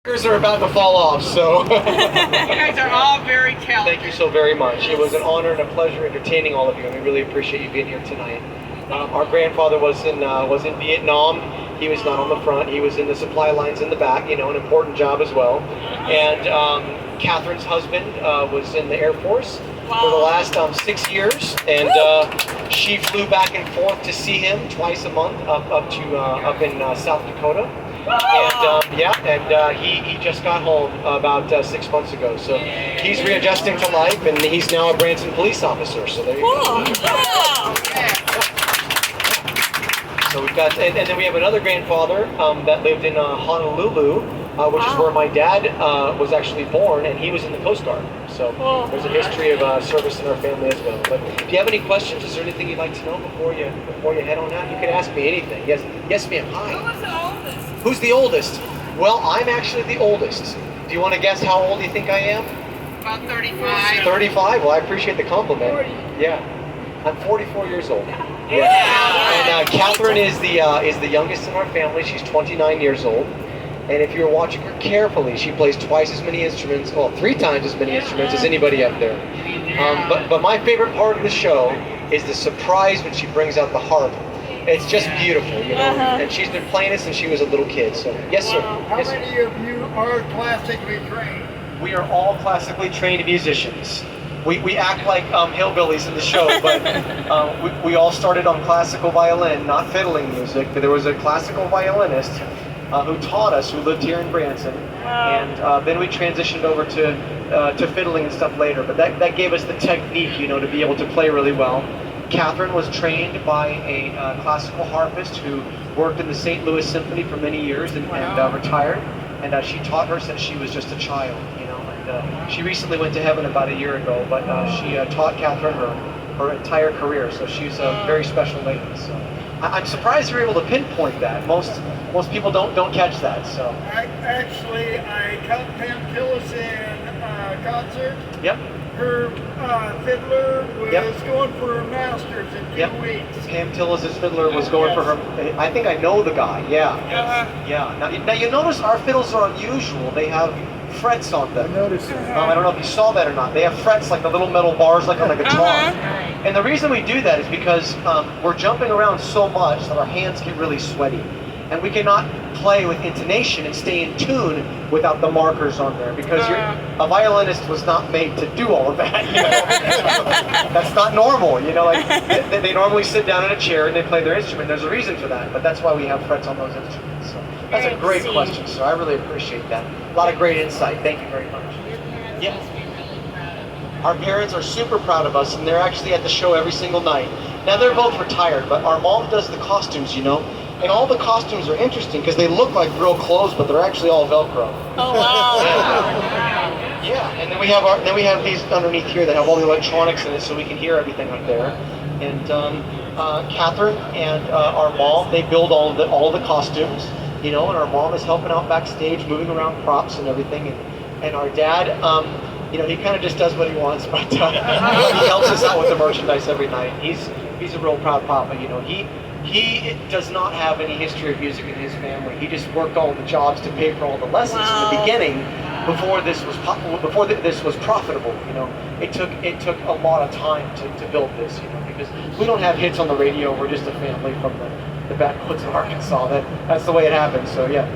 Ears are about to fall off, so. You guys are all very talented. Thank you so very much. It was an honor and a pleasure entertaining all of you, and we really appreciate you being here tonight. Our grandfather was in Vietnam. He was not on the front. He was in the supply lines in the back. You know, an important job as well. And Catherine's husband was in the Air Force for the last 6 years, and she flew back and forth to see him twice a month up in South Dakota. And he just got home about 6 months ago. So he's readjusting to life, and he's now a Branson police officer. So there you go. So we've got, and then we have another grandfather that lived in Honolulu, which is where my dad was actually born, and he was in the Coast Guard. So there's a history of service in our family as well. But if you have any questions, is there anything you'd like to know before you head on out? You can ask me anything. Yes, ma'am. Hi. Who was the oldest? Who's the oldest? Well, I'm actually the oldest. Do you want to guess how old you think I am? About 35. 35? Well, I appreciate the compliment. 40. Yeah. I'm 44 years old. Yeah. And Catherine is the youngest in our family. She's 29 years old. And if you're watching her carefully, she plays twice as many instruments, well, 3 times as many instruments as anybody up there. But my favorite part of the show is the surprise when she brings out the harp. It's just beautiful, you know. And she's been playing it since she was a little kid. So, yes, sir. How many of you are classically trained? We are all classically trained musicians. We act like hillbillies in the show, but we all started on classical violin, not fiddling music. But there was a classical violinist who taught us, who lived here in Branson, and then we transitioned over to fiddling and stuff later. But that gave us the technique, you know, to be able to play really well. Catherine was trained by a classical harpist who worked in the St. Louis Symphony for many years and retired. And she taught her since she was just a child, you know. And she recently went to heaven about a year ago, but she taught Catherine her entire career. So she's a very special lady. So I'm surprised you're able to pinpoint that. Most people don't catch that. So Actually, I caught Pam Tillis in a concert. Yep. Her fiddler was going for her master's in 2 weeks. Pam Tillis' fiddler was going for her. I think I know the guy. Yeah. Yeah. Now you notice our fiddles are unusual. They have frets on them. I noticed that. I don't know if you saw that or not. They have frets like the little metal bars like on a guitar. And the reason we do that is because we're jumping around so much that our hands get really sweaty. And we cannot play with intonation and stay in tune without the markers on there, because a violinist was not made to do all of that. You know? That's not normal. You know, like they normally sit down in a chair and they play their instrument. There's a reason for that, but that's why we have frets on those instruments. So that's a great question, sir. I really appreciate that. A lot of great insight. Thank you very much. Yeah. Our parents are super proud of us, and they're actually at the show every single night. Now they're both retired, but our mom does the costumes, you know. And all the costumes are interesting because they look like real clothes, but they're actually all Velcro. Oh wow! Yeah, and then we have these underneath here that have all the electronics in it, so we can hear everything up there. And Catherine and our mom, they build all the costumes, you know. And our mom is helping out backstage, moving around props and everything. And our dad, you know, he kind of just does what he wants, but he helps us out with the merchandise every night. He's a real proud papa, you know. He does not have any history of music in his family. He just worked all the jobs to pay for all the lessons in the beginning, before this was profitable. You know, it took a lot of time to build this. You know, because we don't have hits on the radio. We're just a family from the backwoods of Arkansas. That's the way it happens. So yeah.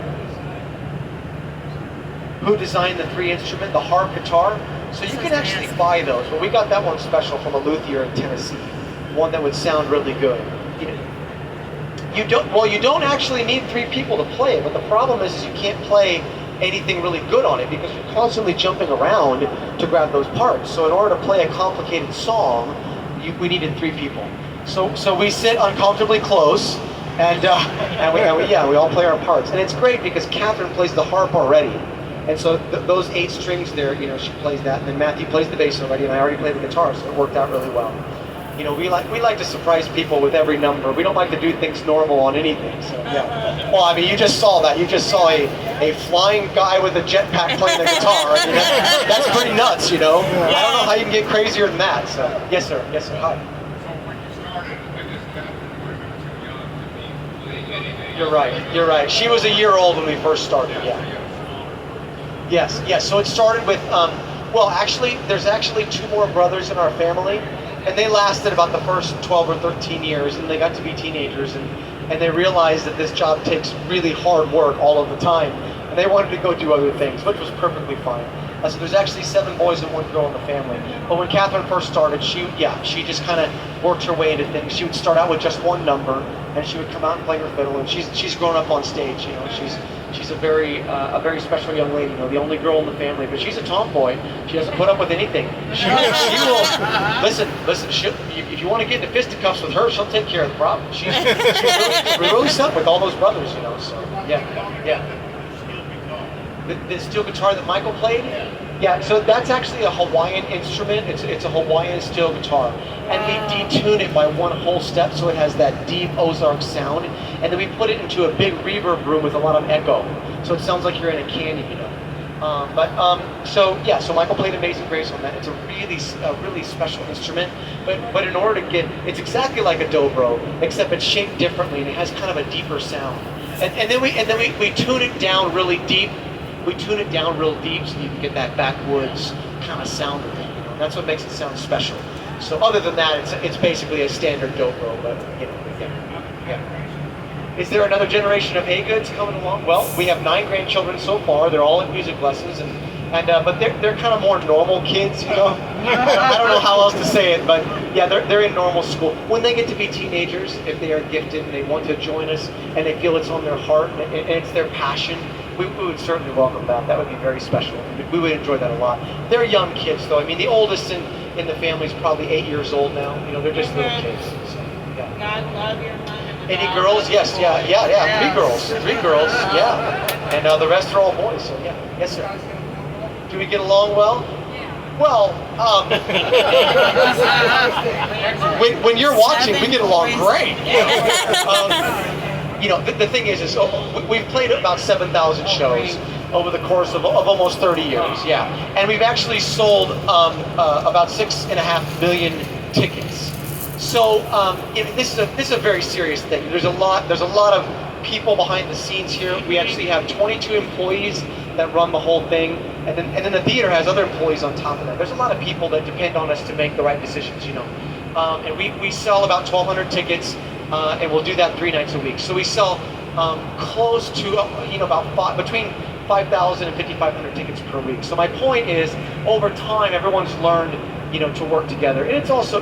Who designed the 3-instrument, the harp, guitar? So you can actually buy those. But we got that one special from a luthier in Tennessee, one that would sound really good. You don't actually need 3 people to play it, but the problem is you can't play anything really good on it because you're constantly jumping around to grab those parts. So in order to play a complicated song, we needed 3 people. So we sit uncomfortably close, and we all play our parts. And it's great because Catherine plays the harp already. And so those 8 strings there, you know, she plays that, and then Matthew plays the bass already, and I already played the guitar, so it worked out really well. You know, we like to surprise people with every number. We don't like to do things normal on anything. So yeah. Well, I mean, you just saw that. You just saw a flying guy with a jetpack playing the guitar. I mean, that's pretty nuts, you know. I don't know how you can get crazier than that. So yes, sir. Yes, sir. Hi. You're right. She was a year old when we first started. Yeah. Yes, yes. So it started with, well, actually, there's actually 2 more brothers in our family, and they lasted about the first 12 or 13 years, and they got to be teenagers, and they realized that this job takes really hard work all of the time, and they wanted to go do other things, which was perfectly fine. So there's actually 7 boys and 1 girl in the family. But when Catherine first started, she just kind of worked her way into things. She would start out with just 1 number, and she would come out and play her fiddle. And she's grown up on stage. You know, she's a very special young lady. You know, the only girl in the family, but she's a tomboy. She doesn't put up with anything. She will listen. If you want to get into fisticuffs with her, she'll take care of the problem. She's really stuck with all those brothers. You know, so yeah. The steel guitar that Michael played? Yeah, so that's actually a Hawaiian instrument. It's a Hawaiian steel guitar. And we detune it by 1 whole step so it has that deep Ozark sound. And then we put it into a big reverb room with a lot of echo. So it sounds like you're in a canyon, you know. So Michael played Amazing Grace on that. It's a really special instrument. But in order to get, it's exactly like a dobro, except it's shaped differently and it has kind of a deeper sound. And then we tune it down really deep. We tune it down real deep so you can get that backwoods kind of sound with it. You know? That's what makes it sound special. So other than that, it's basically a standard dobro. But you know, yeah. Is there another generation of Haygoods coming along? Well, we have 9 grandchildren so far. They're all in music lessons, but they're kind of more normal kids. You know, I don't know how else to say it, but yeah, they're in normal school. When they get to be teenagers, if they are gifted and they want to join us and they feel it's on their heart and it's their passion. We would certainly welcome that. That would be very special. We would enjoy that a lot. They're young kids, though. I mean, the oldest in the family is probably 8 years old now. You know, they're just little kids. So, yeah. God love your mom. Any girls? Yes, yeah. 3 girls, yeah. And the rest are all boys. So yeah, yes, sir. Do we get along well? Well, when you're watching, we get along great. You know, the thing is we've played about 7,000 shows over the course of almost 30 years, yeah. And we've actually sold about 6.5 million tickets. So this is a very serious thing. There's a lot of people behind the scenes here. We actually have 22 employees that run the whole thing, and then the theater has other employees on top of that. There's a lot of people that depend on us to make the right decisions, you know. And we sell about 1,200 tickets. And we'll do that 3 nights a week. So we sell close to, about between 5,000 and 5,500 tickets per week. So my point is, over time, everyone's learned, to work together. And it's also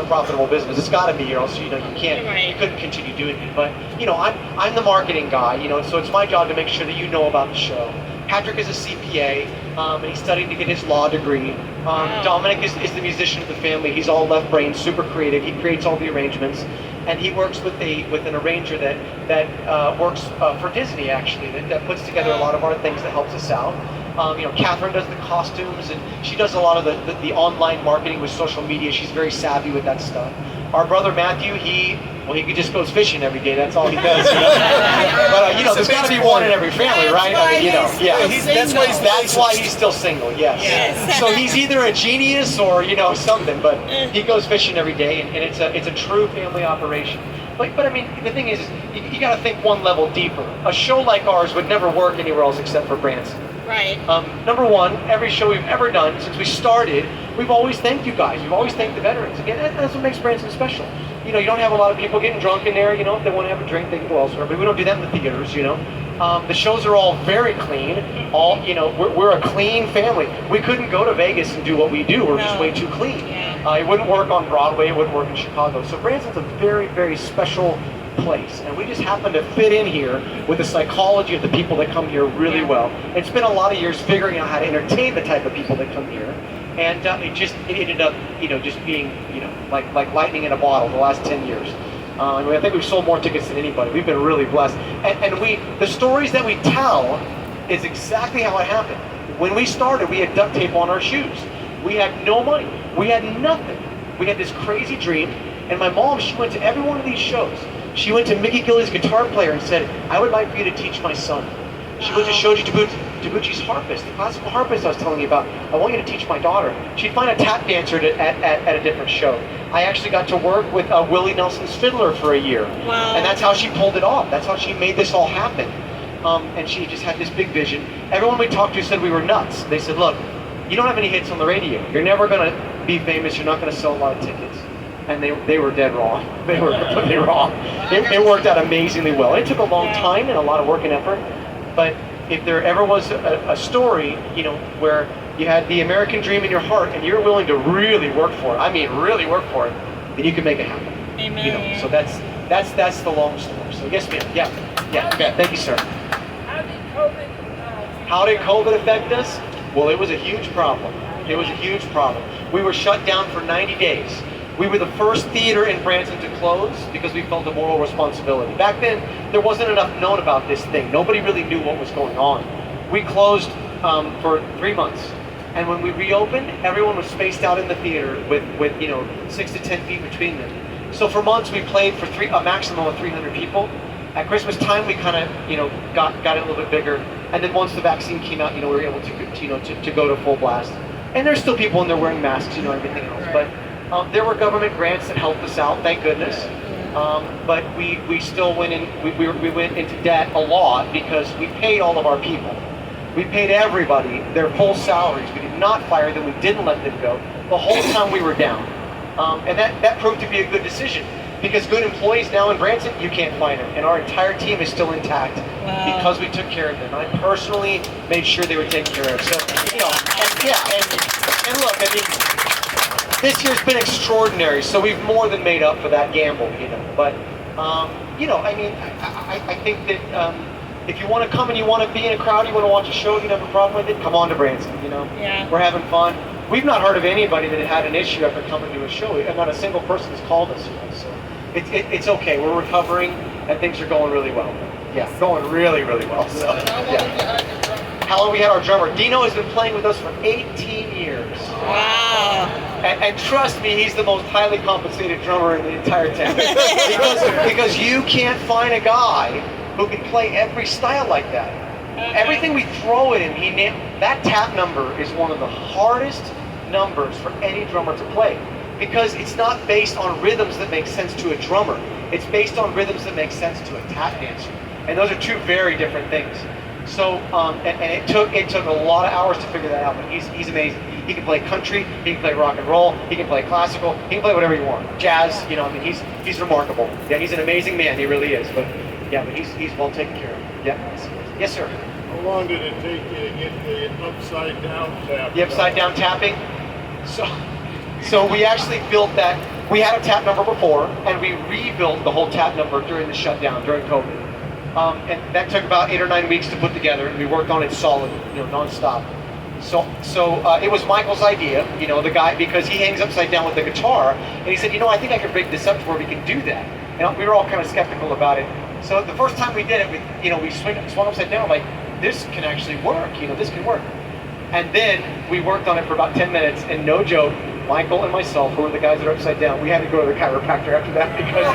a profitable business. It's got to be, or else you couldn't continue doing it. But I'm the marketing guy, so it's my job to make sure that you know about the show. Patrick is a CPA, and he's studying to get his law degree. Dominic is the musician of the family. He's all left brain, super creative. He creates all the arrangements, and he works with an arranger that works for Disney, actually, that puts together a lot of our things that helps us out. Catherine does the costumes, and she does a lot of the online marketing with social media. She's very savvy with that stuff. Our brother Matthew, he just goes fishing every day. That's all he does. But there's got to be one in every family, right? That's why he's still single. Yes. So he's either a genius or something. But he goes fishing every day, and it's a true family operation. But I mean, the thing is you got to think one level deeper. A show like ours would never work anywhere else except for Branson. Right. Number one, every show we've ever done since we started, we've always thanked you guys. We've always thanked the veterans. Again, that's what makes Branson special. You don't have a lot of people getting drunk in there. If they want to have a drink, they can go elsewhere. But we don't do that in the theaters. The shows are all very clean. We're a clean family. We couldn't go to Vegas and do what we do. We're just way too clean. It wouldn't work on Broadway. It wouldn't work in Chicago. So Branson's a very, very special place, and we just happen to fit in here with the psychology of the people that come here really well. It's been a lot of years figuring out how to entertain the type of people that come here, and it ended up just being like lightning in a bottle the last 10 years. I think we've sold more tickets than anybody. We've been really blessed, and the stories that we tell is exactly how it happened. When we started, we had duct tape on our shoes. We had no money. We had nothing. We had this crazy dream, and my mom, she went to every one of these shows. She went to Mickey Gilley's guitar player and said, "I would like for you to teach my son." She went to Shoji Taguchi's harpist, the classical harpist I was telling you about. "I want you to teach my daughter." She'd find a tap dancer at a different show. I actually got to work with Willie Nelson's fiddler for a year. Wow. And that's how she pulled it off. That's how she made this all happen. and she just had this big vision. Everyone we talked to said we were nuts. They said, look, you don't have any hits on the radio. You're never going to be famous. You're not going to sell a lot of tickets. And they were dead wrong. They were completely wrong. It worked out amazingly well. It took a long time and a lot of work and effort, but if there ever was a story, you know, where you had the American dream in your heart and you're willing to really work for it, I mean really work for it, then you can make it happen. Amen. You know, so that's the long story. So yes, ma'am. Yeah. Thank you, sir. How did COVID affect us? Well, it was a huge problem. It was a huge problem. We were shut down for 90 days. We were the first theater in Branson to close because we felt a moral responsibility. Back then, there wasn't enough known about this thing. Nobody really knew what was going on. We closed for 3 months. And when we reopened, everyone was spaced out in the theater with 6 to 10 feet between them. So for months, we played for a maximum of 300 people. At Christmas time, we kind of, got it a little bit bigger. And then once the vaccine came out, we were able to go to full blast. And there's still people in there wearing masks, everything else. But there were government grants that helped us out, thank goodness. But we still went in. We went into debt a lot because we paid all of our people. We paid everybody their full salaries. We did not fire them. We didn't let them go. The whole time we were down, and that proved to be a good decision because good employees now in Branson, you can't find them, and our entire team is still intact because we took care of them. I personally made sure they were taken care of. So and look, I mean. This year's been extraordinary, so we've more than made up for that gamble, But, I mean, I think that if you want to come and you want to be in a crowd, you want to watch a show, you don't have a problem with it, come on to Branson, Yeah. We're having fun. We've not heard of anybody that had an issue after coming to a show. Not a single person has called us, so it's okay. We're recovering, and things are going really well. Yeah, going really, really well. So, How long we had our drummer? Dino has been playing with us for 18 years. Wow. And trust me, he's the most highly compensated drummer in the entire town. because you can't find a guy who can play every style like that. Everything we throw at him, that tap number is one of the hardest numbers for any drummer to play. Because it's not based on rhythms that make sense to a drummer. It's based on rhythms that make sense to a tap dancer. And those are two very different things. So, and it took a lot of hours to figure that out, but he's amazing. He can play country, he can play rock and roll, he can play classical, he can play whatever you want. Jazz, he's remarkable. Yeah, he's an amazing man, he really is. But he's well taken care of. Yeah. Yes, sir. How long did it take you to get the upside down tap? The upside down tapping? So we actually built that. We had a tap number before, and we rebuilt the whole tap number during the shutdown, during COVID. And that took about 8 or 9 weeks to put together, and we worked on it solid, nonstop. So it was Michael's idea, the guy, because he hangs upside down with the guitar, and he said, I think I can rig this up to where we can do that. And we were all kind of skeptical about it. So the first time we did it, we swung upside down, like, this can actually work, this can work. And then we worked on it for about 10 minutes, and no joke, Michael and myself, who were the guys that are upside down, we had to go to the chiropractor after that because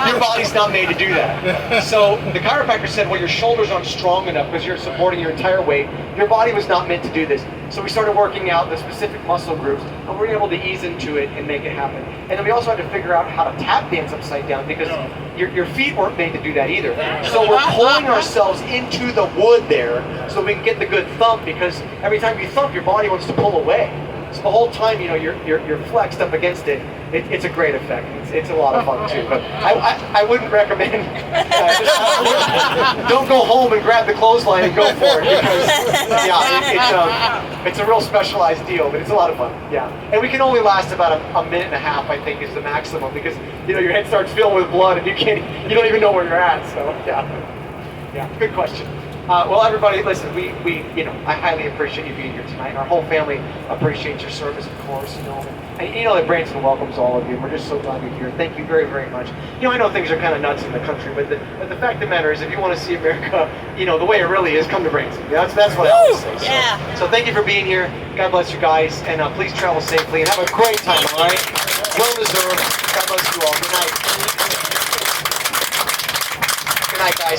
your body's not made to do that. So the chiropractor said, well, your shoulders aren't strong enough because you're supporting your entire weight. Your body was not meant to do this. So we started working out the specific muscle groups, and we were able to ease into it and make it happen. And then we also had to figure out how to tap dance upside down because your feet weren't made to do that either. So we're pulling ourselves into the wood there so we can get the good thump, because every time you thump, your body wants to pull away. So the whole time, you're flexed up against it. It's a great effect. It's a lot of fun too. But I wouldn't recommend. Don't go home and grab the clothesline and go for it, because it's a real specialized deal. But it's a lot of fun. Yeah, and we can only last about a minute and a half, I think, is the maximum, because your head starts filling with blood and you don't even know where you're at. So yeah, good question. Well, everybody, listen, I highly appreciate you being here tonight. Our whole family appreciates your service, of course, And that Branson welcomes all of you. We're just so glad you're here. Thank you very, very much. I know things are kind of nuts in the country, but the fact of the matter is, if you want to see America, the way it really is, come to Branson. That's what I always say. So thank you for being here. God bless you guys, and please travel safely and have a great time, all right? Well deserved. God bless you all. Good night. Good night, guys.